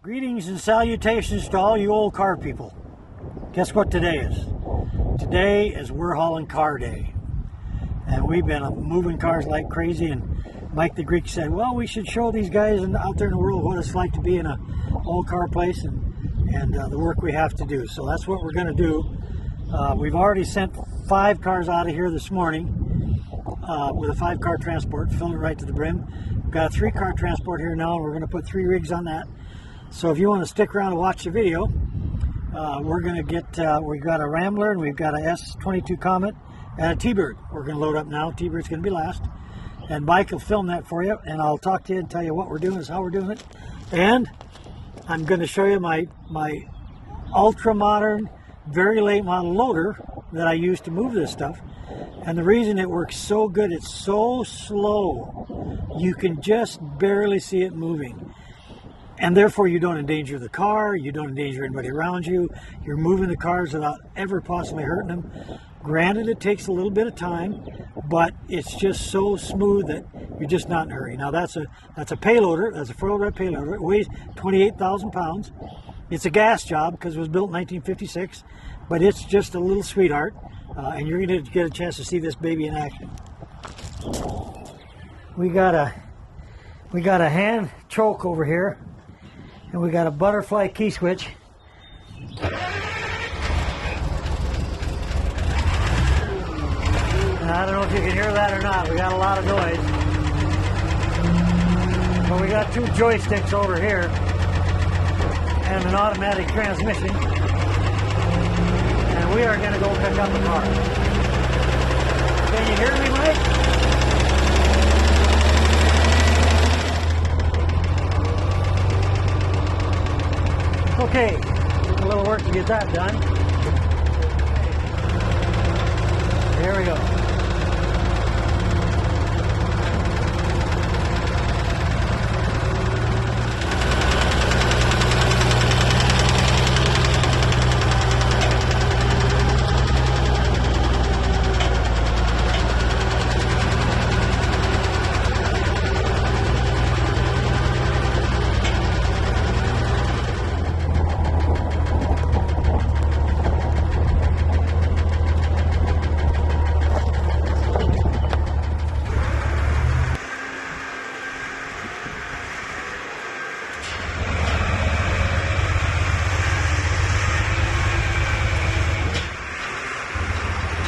Greetings and salutations to all you old car people. Guess what today is? Today is We're Hauling Car Day. And we've been moving cars like crazy, and Mike the Greek said, well, we should show these guys out there in the world what it's like to be in a old car place and the work we have to do. So that's what we're going to do. We've already sent 5 cars out of here this morning with a 5-car transport, filling it right to the brim. We've got a 3-car transport here now, and we're going to put 3 rigs on that. So if you want to stick around and watch the video, we're going to get, we've got a Rambler and we've got a S22 Comet and a T-Bird. We're going to load up now. T-Bird's going to be last. And Mike will film that for you, and I'll talk to you and tell you what we're doing, is how we're doing it. And I'm going to show you my ultra modern, very late model loader that I use to move this stuff. And the reason it works so good, it's so slow, you can just barely see it moving. And therefore you don't endanger the car, you don't endanger anybody around you, you're moving the cars without ever possibly hurting them. Granted, it takes a little bit of time, but it's just so smooth that you're just not in a hurry. Now that's a payloader, that's a 4-wheel drive payloader. It weighs 28,000 pounds. It's a gas job because it was built in 1956, but it's just a little sweetheart, and you're going to get a chance to see this baby in action. We got a hand choke over here. And we got a butterfly key switch. And I don't know if you can hear that or not. We got a lot of noise. But we got 2 joysticks over here and an automatic transmission. And we are going to go pick up the car. Can you hear me, Mike? Okay, a little work to get that done. Here we go.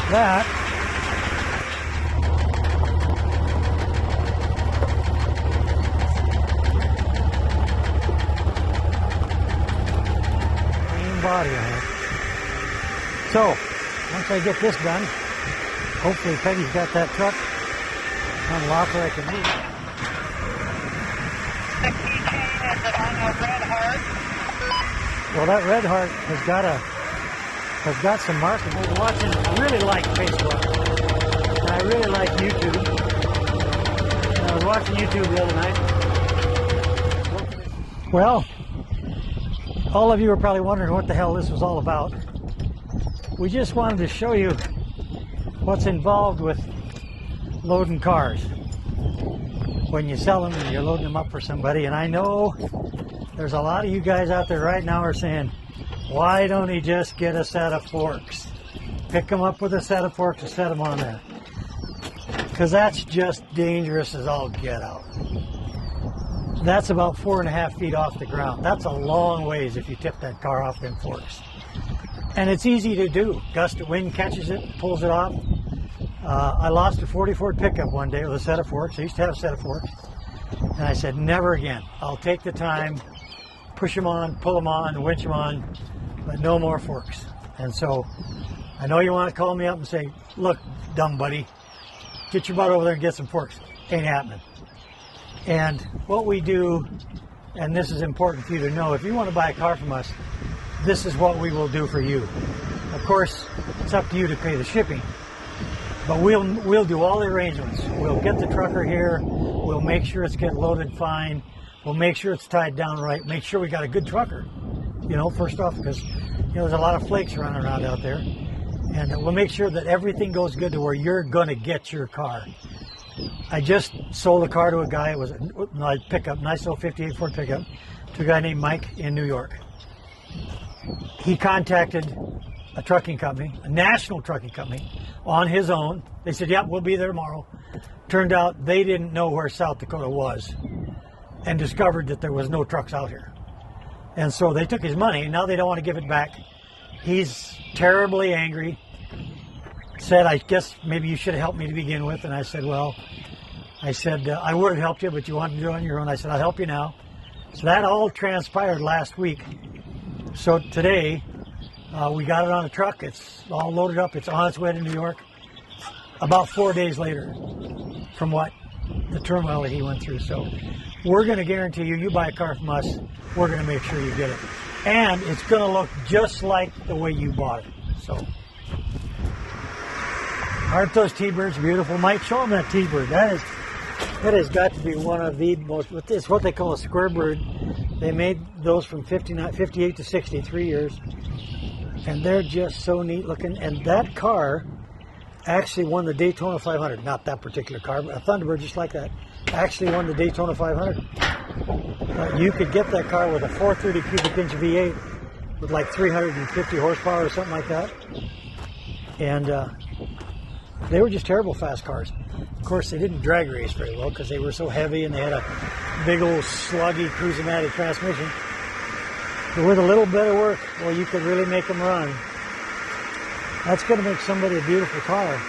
That main body on it. So once I get this done, hopefully Peggy's got that truck unlocked where I can move it. The keychain is on a red heart. Well, that red heart has got some markings. I was watching, I really like Facebook, and I really like YouTube. And I was watching YouTube the other night. Well, all of you are probably wondering what the hell this was all about. We just wanted to show you what's involved with loading cars when you sell them and you're loading them up for somebody. And I know there's a lot of you guys out there right now are saying, why don't he just get a set of forks? Pick them up with a set of forks and set them on there. Because that's just dangerous as all get out. That's about 4.5 feet off the ground. That's a long ways if you tip that car off them forks. And it's easy to do. Gust of wind catches it, pulls it off. I lost a 40 Ford pickup one day with a set of forks. I used to have a set of forks. And I said, never again. I'll take the time, push them on, pull them on, winch them on, but no more forks. And so I know you want to call me up and say, look, dumb buddy, get your butt over there and get some forks. Ain't happening. And what we do, and this is important for you to know, if you want to buy a car from us, this is what we will do for you. Of course, it's up to you to pay the shipping, but we'll do all the arrangements. We'll get the trucker here, we'll make sure it's getting loaded fine, we'll make sure it's tied down right, make sure we got a good trucker. You know, first off, because there's a lot of flakes running around out there, and we'll make sure that everything goes good to where you're going to get your car. I just sold a car to a guy. It was a pickup, nice little 58 Ford pickup, to a guy named Mike in New York. He contacted a trucking company, a national trucking company, on his own. They said, "Yep, we'll be there tomorrow." Turned out they didn't know where South Dakota was and discovered that there was no trucks out here. And so they took his money, and now they don't want to give it back. He's terribly angry. Said, "I guess maybe you should have helped me to begin with." And I said, "Well," I would have helped you, but you wanted to do it on your own." I said, "I'll help you now." So that all transpired last week. So today, we got it on a truck. It's all loaded up. It's on its way to New York. About 4 days later, from what the turmoil that he went through. So we're going to guarantee you buy a car from us, we're going to make sure you get it. And it's going to look just like the way you bought it. So, aren't those T-birds beautiful? Mike, show them that T-bird. That has got to be one of the most, it's what they call a square bird. They made those from 58 to 63 years. And they're just so neat looking. And that car actually won the Daytona 500. Not that particular car, but a Thunderbird just like that. Actually won the Daytona 500. You could get that car with a 430 cubic inch V8 with like 350 horsepower or something like that. And they were just terrible fast cars. Of course, they didn't drag race very well because they were so heavy and they had a big old sluggy Cruise-O-Matic transmission. But with a little bit of work, well, you could really make them run. That's going to make somebody a beautiful car.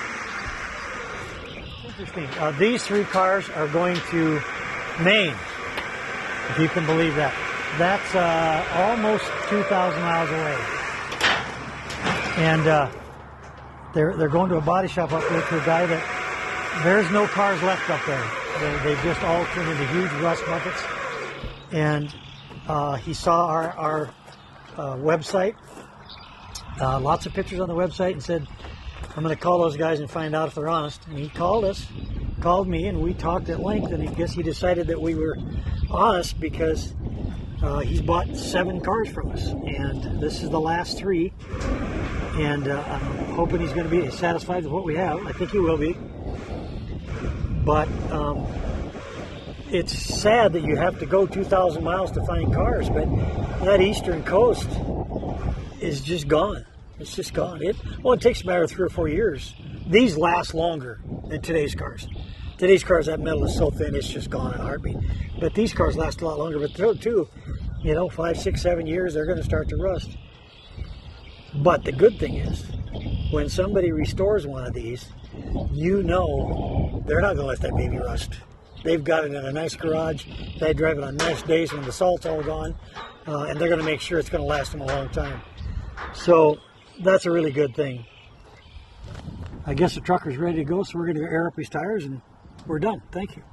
Interesting. These three cars are going to Maine, if you can believe that. That's almost 2,000 miles away. And they're going to a body shop up there to a guy that there's no cars left up there. They just all turned into huge rust buckets. And he saw our website, lots of pictures on the website, and said, "I'm going to call those guys and find out if they're honest." And he called me, and we talked at length, and I guess he decided that we were honest because he's bought 7 cars from us, and this is the last 3. And I'm hoping he's going to be satisfied with what we have. I think he will be. But it's sad that you have to go 2,000 miles to find cars, but that eastern coast is just gone. It's just gone. It takes a matter of 3 or 4 years. These last longer than today's cars. Today's cars, that metal is so thin, it's just gone in a heartbeat. But these cars last a lot longer. But too, 5, 6, 7 years, they're going to start to rust. But the good thing is, when somebody restores one of these, they're not going to let that baby rust. They've got it in a nice garage. They drive it on nice days when the salt's all gone, and they're going to make sure it's going to last them a long time. So that's a really good thing. I guess the trucker's ready to go, so we're going to air up his tires, and we're done. Thank you.